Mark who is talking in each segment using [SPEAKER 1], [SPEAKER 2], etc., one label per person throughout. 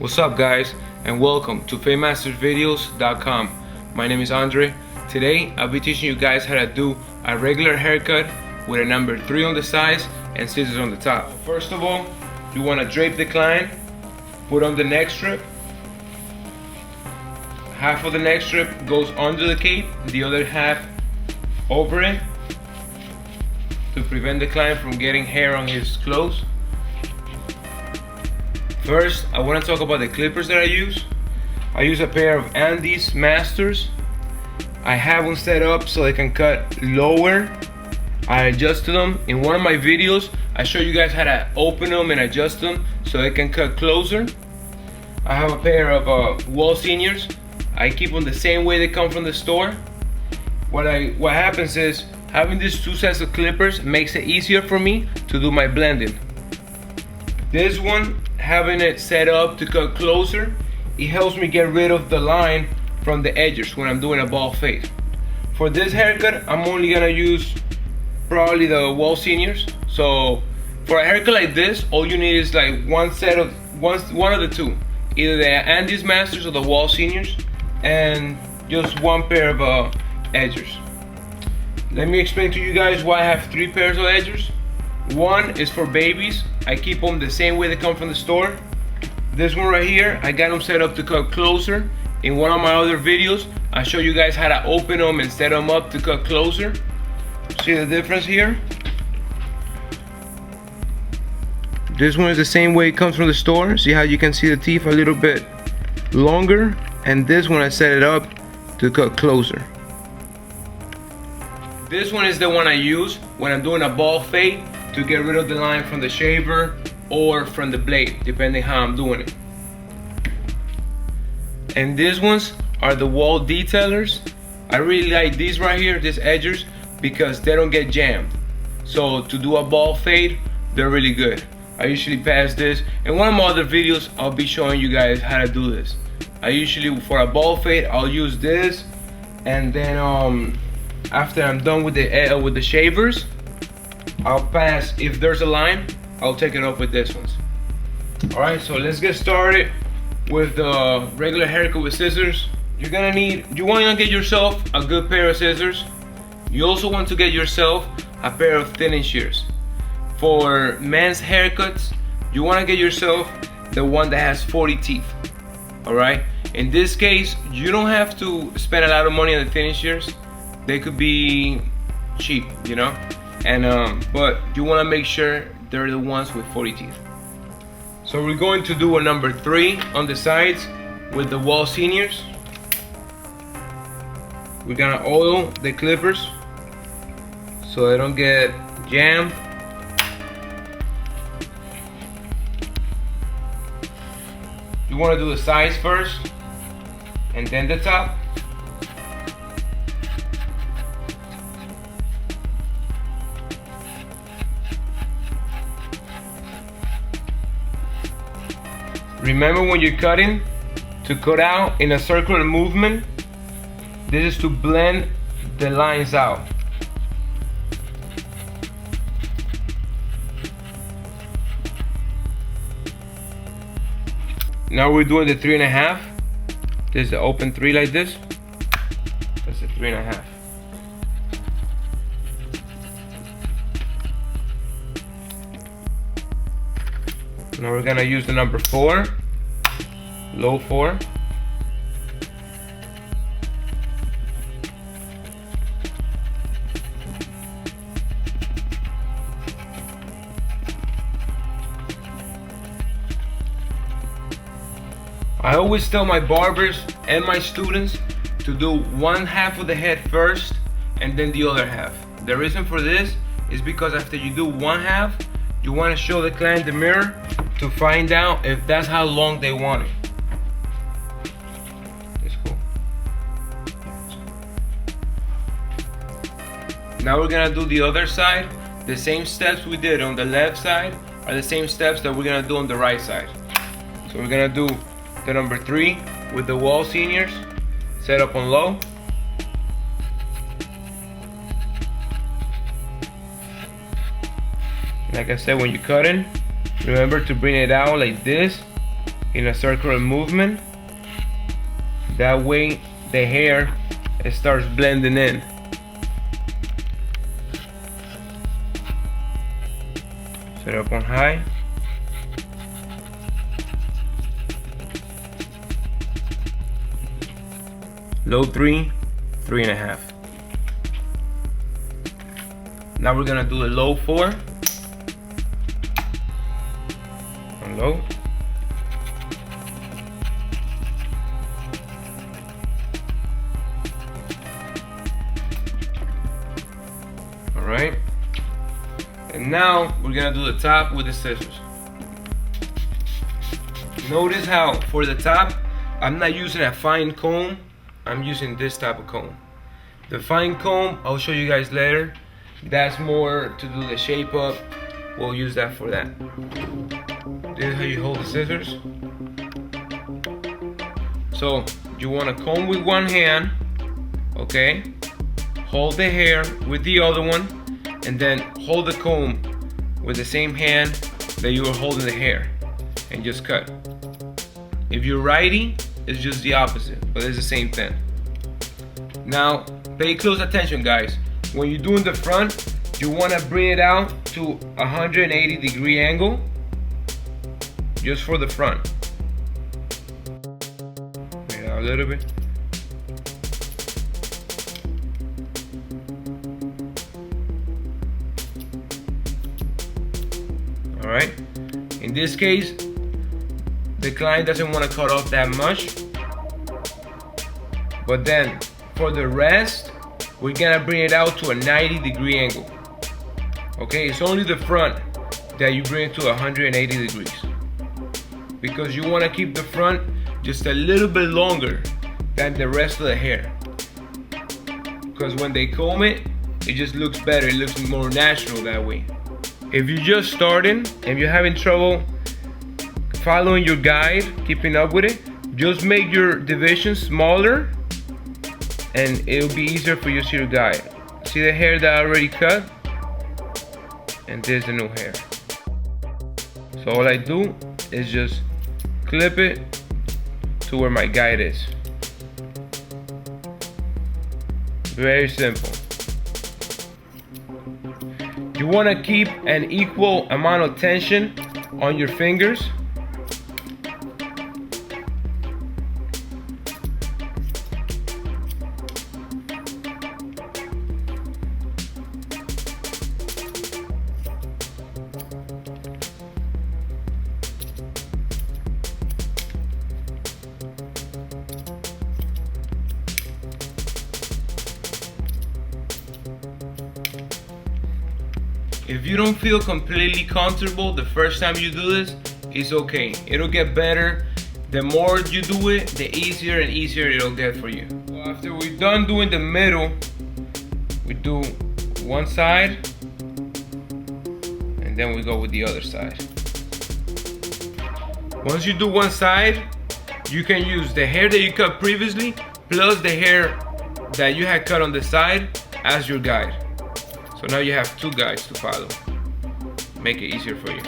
[SPEAKER 1] What's up guys, and welcome to FameMastersVideos.com. My name is Andre. Today I'll be teaching you guys how to do a regular haircut with a number 3 on the sides and scissors on the top. First of all, you want to drape the client, put on the neck strip. Half of the neck strip goes under the cape, the other half over it to prevent the client from getting hair on his clothes. First, I want to talk about the clippers that I use. I use a pair of Andes Masters. I have them set up so they can cut lower. I adjusted them. In one of my videos, I show you guys how to open them and adjust them so they can cut closer. I have a pair of wall seniors. I keep them the same way they come from the store. What happens is, having these two sets of clippers makes it easier for me to do my blending. This one, having it set up to cut closer, it helps me get rid of the line from the edges when I'm doing a bald fade. For this haircut, I'm only gonna use probably the wall seniors. So for a haircut like this, all you need is like one of the two, either the Andes Masters or the wall seniors, and just one pair of edgers. Let me explain to you guys why I have 3 pairs of edgers. One is for babies. I keep them the same way they come from the store. This one right here, I got them set up to cut closer. In one of my other videos, I show you guys how to open them and set them up to cut closer. See the difference here? This one is the same way it comes from the store. See how you can see the teeth a little bit longer? And this one I set it up to cut closer. This one is the one I use when I'm doing a bald fade to get rid of the line from the shaver or from the blade, depending how I'm doing it. And these ones are the wall detailers. I really like these right here, these edgers, because they don't get jammed. So to do a bald fade, they're really good. I usually pass this. In one of my other videos, I'll be showing you guys how to do this. I usually, for a bald fade, I'll use this, and then after I'm done with the shavers, I'll pass, if there's a line, I'll take it up with this ones. Alright, so let's get started with the regular haircut with scissors. You want to get yourself a good pair of scissors. You also want to get yourself a pair of thinning shears. For men's haircuts, you want to get yourself the one that has 40 teeth. Alright, in this case, you don't have to spend a lot of money on the thinning shears. They could be cheap, you know, and but you want to make sure they're the ones with 40 teeth. So we're going to do a number 3 on the sides with the wall seniors. We're gonna oil the clippers so they don't get jammed. You want to do the sides first and then the top. Remember, when you're cutting, to cut out in a circular movement. This is to blend the lines out. Now we're doing the 3.5. This is the open 3 like this. That's the 3.5. Now we're gonna use the number 4, low 4. I always tell my barbers and my students to do one half of the head first and then the other half. The reason for this is because after you do one half, you want to show the client the mirror to find out if that's how long they want it. That's cool. Now we're gonna do the other side. The same steps we did on the left side are the same steps that we're gonna do on the right side. So we're gonna do the number 3 with the wall seniors set up on low. Like I said, when you're cutting, remember to bring it out like this in a circular movement. That way the hair starts blending in. Set up on high. Low 3, 3.5. Now we're gonna do a low 4. On low. Alright. And now we're gonna do the top with the scissors. Notice how for the top, I'm not using a fine comb, I'm using this type of comb. The fine comb, I'll show you guys later. That's more to do the shape up. We'll use that for that. This is how you hold the scissors. So you want to comb with one hand, okay? Hold the hair with the other one, and then hold the comb with the same hand that you were holding the hair, and just cut. If you're righty, it's just the opposite, but it's the same thing. Now, pay close attention, guys. When you're doing the front, you want to bring it out to 180-degree angle, just for the front. Bring it out a little bit. All right. In this case, the client doesn't want to cut off that much, but then for the rest, we're gonna bring it out to a 90-degree angle. Okay, it's only the front that you bring it to 180 degrees, because you want to keep the front just a little bit longer than the rest of the hair, because when they comb it, it just looks better, it looks more natural that way. If you're just starting and you're having trouble following your guide, keeping up with it, just make your divisions smaller and it'll be easier for you to see your guide. See the hair that I already cut? And there's the new hair. So all I do is just clip it to where my guide is. Very simple. You want to keep an equal amount of tension on your fingers. If you don't feel completely comfortable the first time you do this, it's okay. It'll get better. The more you do it, the easier and easier it'll get for you. So after we're done doing the middle, we do one side, and then we go with the other side. Once you do one side, you can use the hair that you cut previously, plus the hair that you had cut on the side as your guide. So now you have two guides to follow. Make it easier for you.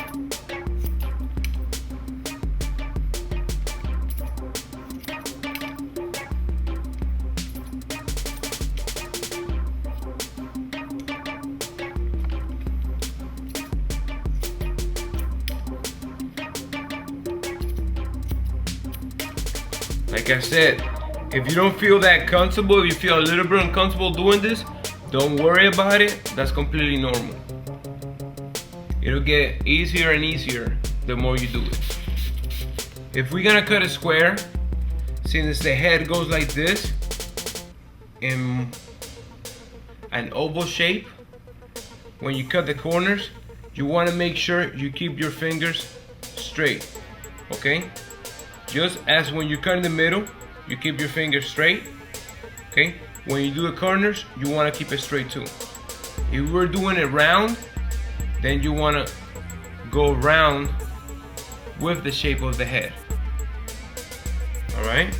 [SPEAKER 1] Like I said, if you don't feel that comfortable, if you feel a little bit uncomfortable doing this, don't worry about it, that's completely normal. It'll get easier and easier the more you do it. If we're gonna cut a square, since the head goes like this, in an oval shape, when you cut the corners, you wanna make sure you keep your fingers straight, okay? Just as when you cut in the middle, you keep your fingers straight, okay? When you do the corners, you want to keep it straight too. If we're doing it round, then you want to go round with the shape of the head. All right?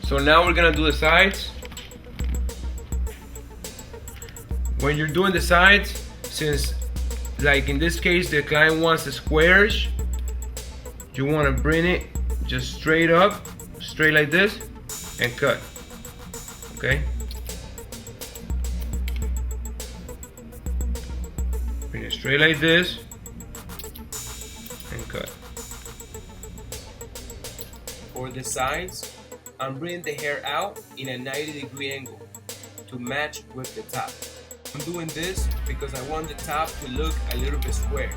[SPEAKER 1] So now we're gonna do the sides. When you're doing the sides, since like in this case the client wants a squarish, you want to bring it just straight up, straight like this, and cut. Okay? Bring it straight like this and cut.
[SPEAKER 2] For the sides, I'm bringing the hair out in a 90-degree angle to match with the top. I'm doing this because I want the top to look a little bit square.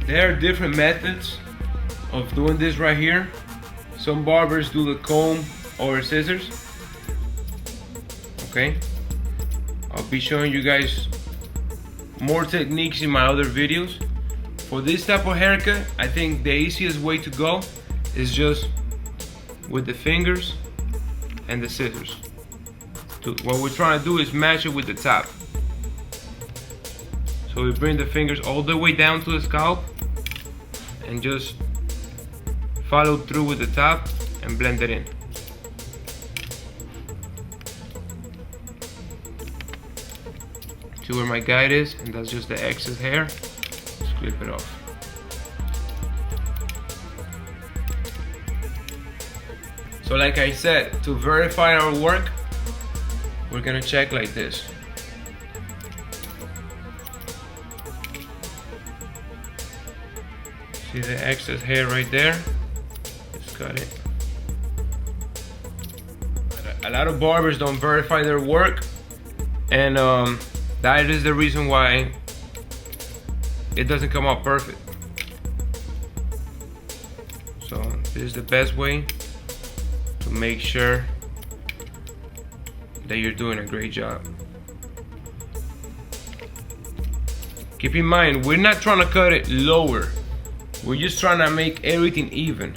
[SPEAKER 1] There are different methods of doing this right here. Some barbers do the comb or scissors. Okay, I'll be showing you guys more techniques in my other videos. For this type of haircut, I think the easiest way to go is just with the fingers and the scissors. What we're trying to do is match it with the top. So we bring the fingers all the way down to the scalp and just follow through with the top and blend it in. See where my guide is, and that's just the excess hair. Just clip it off. So like I said, to verify our work, we're gonna check like this. See the excess hair right there? Just cut it. A lot of barbers don't verify their work, and that is the reason why it doesn't come out perfect. So this is the best way to make sure that you're doing a great job. Keep in mind, we're not trying to cut it lower. We're just trying to make everything even.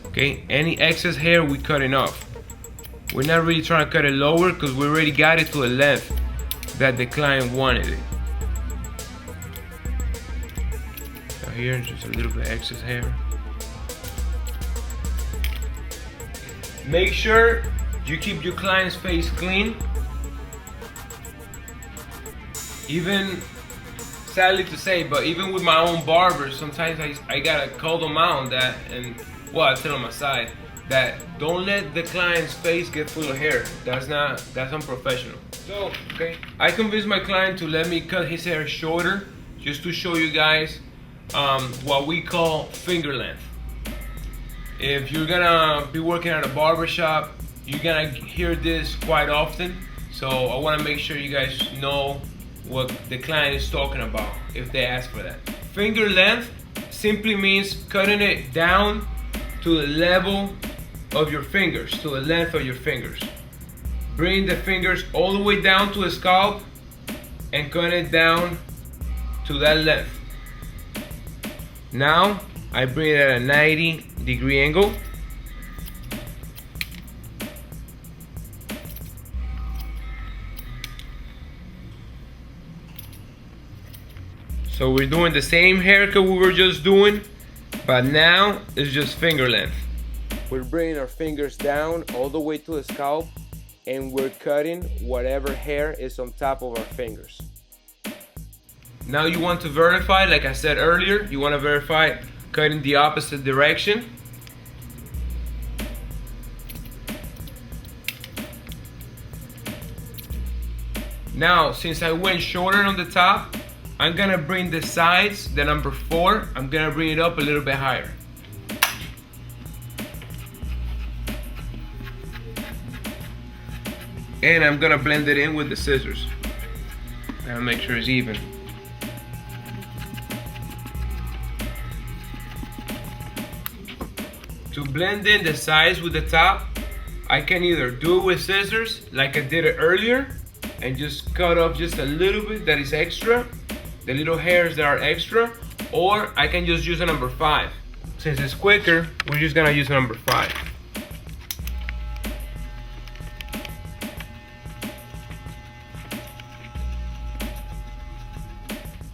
[SPEAKER 1] Okay, any excess hair we cutting off. We're not really trying to cut it lower because we already got it to a length that the client wanted it. So here, just a little bit excess hair. Make sure you keep your client's face clean. Even, sadly to say, but even with my own barber, sometimes I gotta call them out on that, and well, I tell them aside that don't let the client's face get full of hair. That's unprofessional. So, okay, I convinced my client to let me cut his hair shorter, just to show you guys what we call finger length. If you're gonna be working at a barber shop, you're gonna hear this quite often. So I wanna make sure you guys know what the client is talking about if they ask for that. Finger length simply means cutting it down to the level of your fingers, to the length of your fingers. Bring the fingers all the way down to the scalp and cut it down to that length. Now I bring it at a 90-degree angle. So we're doing the same haircut we were just doing, but now it's just finger length. We're bringing our fingers down all the way to the scalp, and we're cutting whatever hair is on top of our fingers. Now you want to verify, like I said earlier, you want to verify cutting the opposite direction. Now, since I went shorter on the top, I'm gonna bring the sides, the number 4, I'm gonna bring it up a little bit higher. And I'm gonna blend it in with the scissors. Gotta make sure it's even. To blend in the sides with the top, I can either do it with scissors like I did it earlier and just cut off just a little bit that is extra, the little hairs that are extra, or I can just use a number 5. Since it's quicker, we're just gonna use a number 5.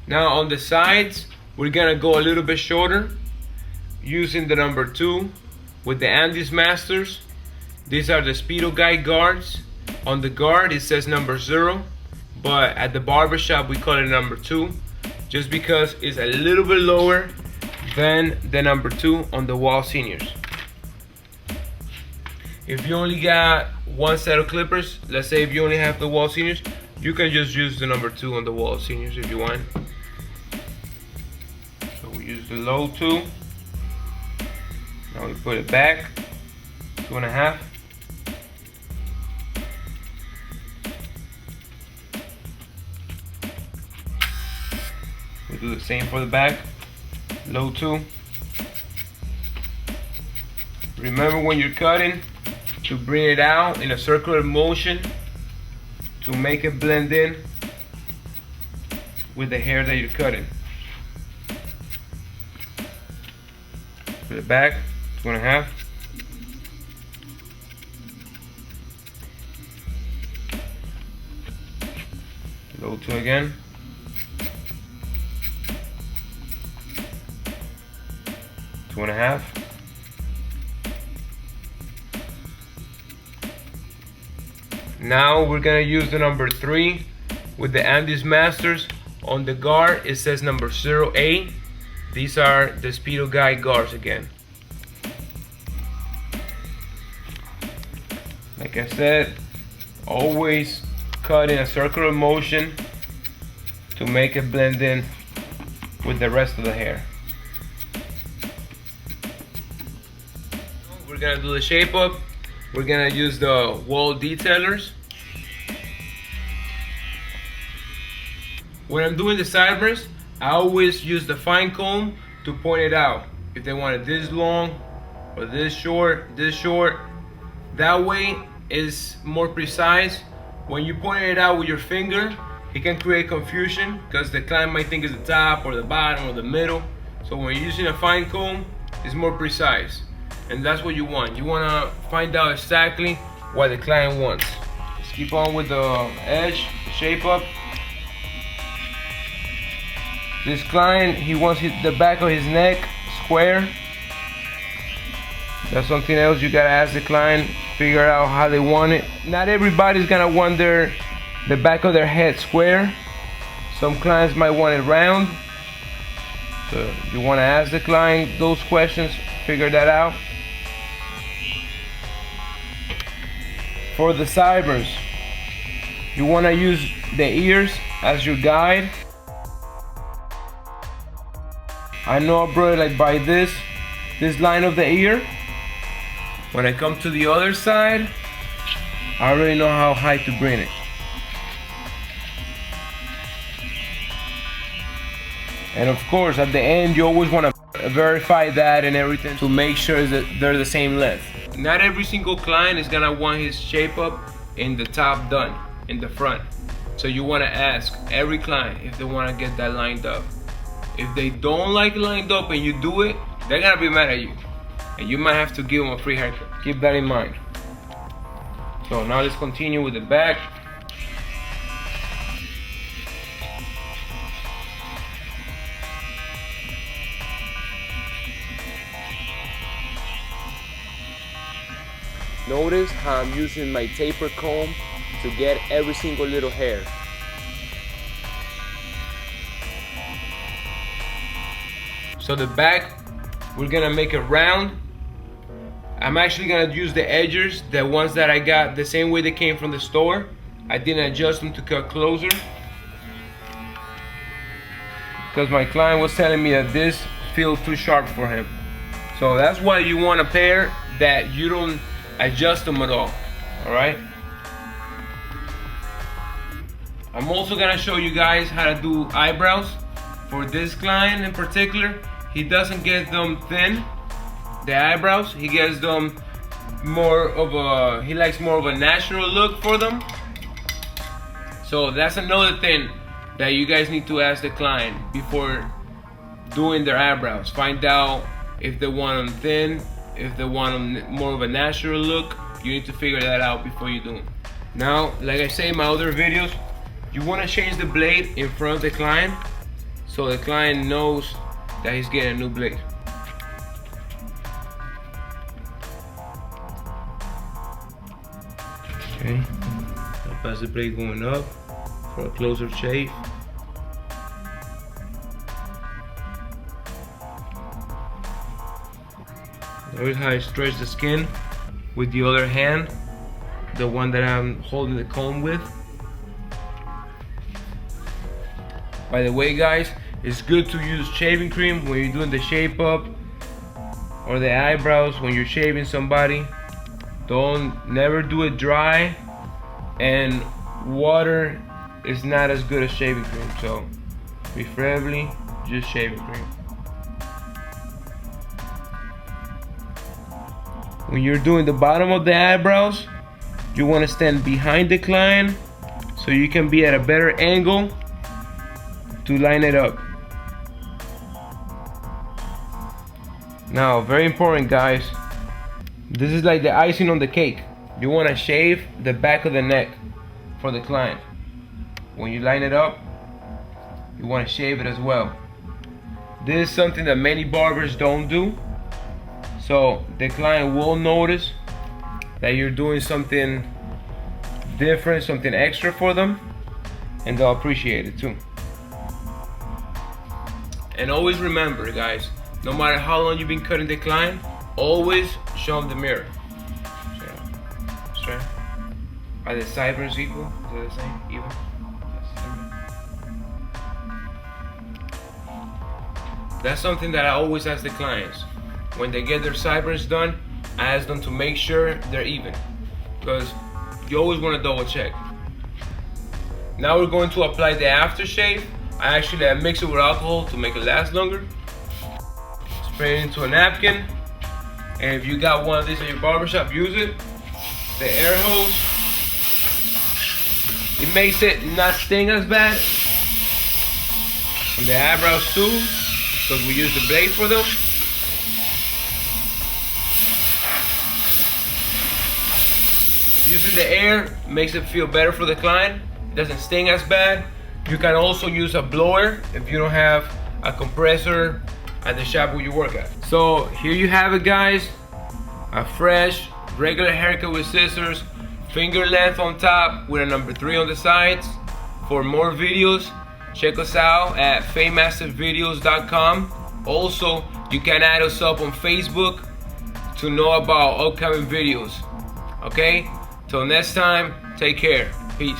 [SPEAKER 1] Now on the sides, we're gonna go a little bit shorter using the number 2 with the Andes Masters. These are the Speedo Guide guards. On the guard it says number 0, but at the barber shop we call it number 2, just because it's a little bit lower than the number 2 on the wall seniors. If you only got one set of clippers, let's say if you only have the wall seniors, you can just use the number 2 on the wall seniors if you want. So we use the low 2. Now we put it back, 2.5. We do the same for the back, low 2. Remember when you're cutting to bring it out in a circular motion to make it blend in with the hair that you're cutting. Put it back, 2.5. Low 2 again. 2.5. Now we're gonna use the number 3 with the Andes Masters. On the guard it says number 0A. These are the Speedo Guide guards again. Like I said, always cut in a circular motion to make it blend in with the rest of the hair. We're gonna do the shape up. We're gonna use the wall detailers. When I'm doing the sideburns, I always use the fine comb to point it out. If they want it this long or this short. That way it's more precise. When you point it out with your finger, it can create confusion because the client might think it's the top or the bottom or the middle. So when you're using a fine comb, it's more precise. And that's what you want. You want to find out exactly what the client wants. Let's keep on with the edge, shape up. This client, he wants the back of his neck square. That's something else you gotta ask the client, figure out how they want it. Not everybody's gonna want the back of their head square. Some clients might want it round. So you wanna ask the client those questions, figure that out. For the sideburns, you wanna use the ears as your guide. I know I brought it like by this line of the ear. When I come to the other side, I already know how high to bring it. And of course, at the end, you always want to verify that and everything to make sure that they're the same length. Not every single client is gonna want his shape up in the top done, in the front. So you want to ask every client if they want to get that lined up. If they don't like it lined up and you do it, they're gonna be mad at you. And you might have to give them a free haircut. Keep that in mind. So now let's continue with the back. Notice how I'm using my taper comb to get every single little hair. So the back, we're gonna make it round. I'm actually gonna use the edgers, the ones that I got the same way they came from the store. I didn't adjust them to cut closer because my client was telling me that this feels too sharp for him. So that's why you want a pair that you don't adjust them at all right? I'm also gonna show you guys how to do eyebrows. For this client in particular, he doesn't get them thin, the eyebrows. He gets them he likes more of a natural look for them. So that's another thing that you guys need to ask the client before doing their eyebrows. Find out if they want them thin, if they want them more of a natural look. You need to figure that out before you do them. Now, like I say in my other videos, you want to change the blade in front of the client so the client knows that he's getting a new blade. Okay. Pass the blade going up for a closer shave. Notice how I stretch the skin with the other hand, the one that I'm holding the comb with. By the way, guys, it's good to use shaving cream when you're doing the shape up or the eyebrows when you're shaving somebody. Never do it dry, and water is not as good as shaving cream, so preferably just shaving cream. When you're doing the bottom of the eyebrows, you want to stand behind the client so you can be at a better angle to line it up. Now, very important, guys, this is like the icing on the cake. You want to shave the back of the neck for the client. When you line it up, you want to shave it as well. This is something that many barbers don't do, so the client will notice that you're doing something different, something extra for them, and they'll appreciate it too. And always remember, guys, no matter how long you've been cutting the client, always show them the mirror. Straight. Are the sideburns equal? Is that the same? Even? That's something that I always ask the clients. When they get their sideburns done, I ask them to make sure they're even, because you always want to double check. Now we're going to apply the aftershave. I mix it with alcohol to make it last longer. Spray it into a napkin, and if you got one of these in your barbershop, use it. The air hose, it makes it not sting as bad. And the eyebrows too, because we use the blade for them. Using the air makes it feel better for the client. It doesn't sting as bad. You can also use a blower if you don't have a compressor at the shop where you work at. So here you have it, guys. A fresh, regular haircut with scissors, finger length on top with a number 3 on the sides. For more videos, check us out at famemastervideos.com. Also, you can add us up on Facebook to know about upcoming videos. Okay? Till next time, take care. Peace.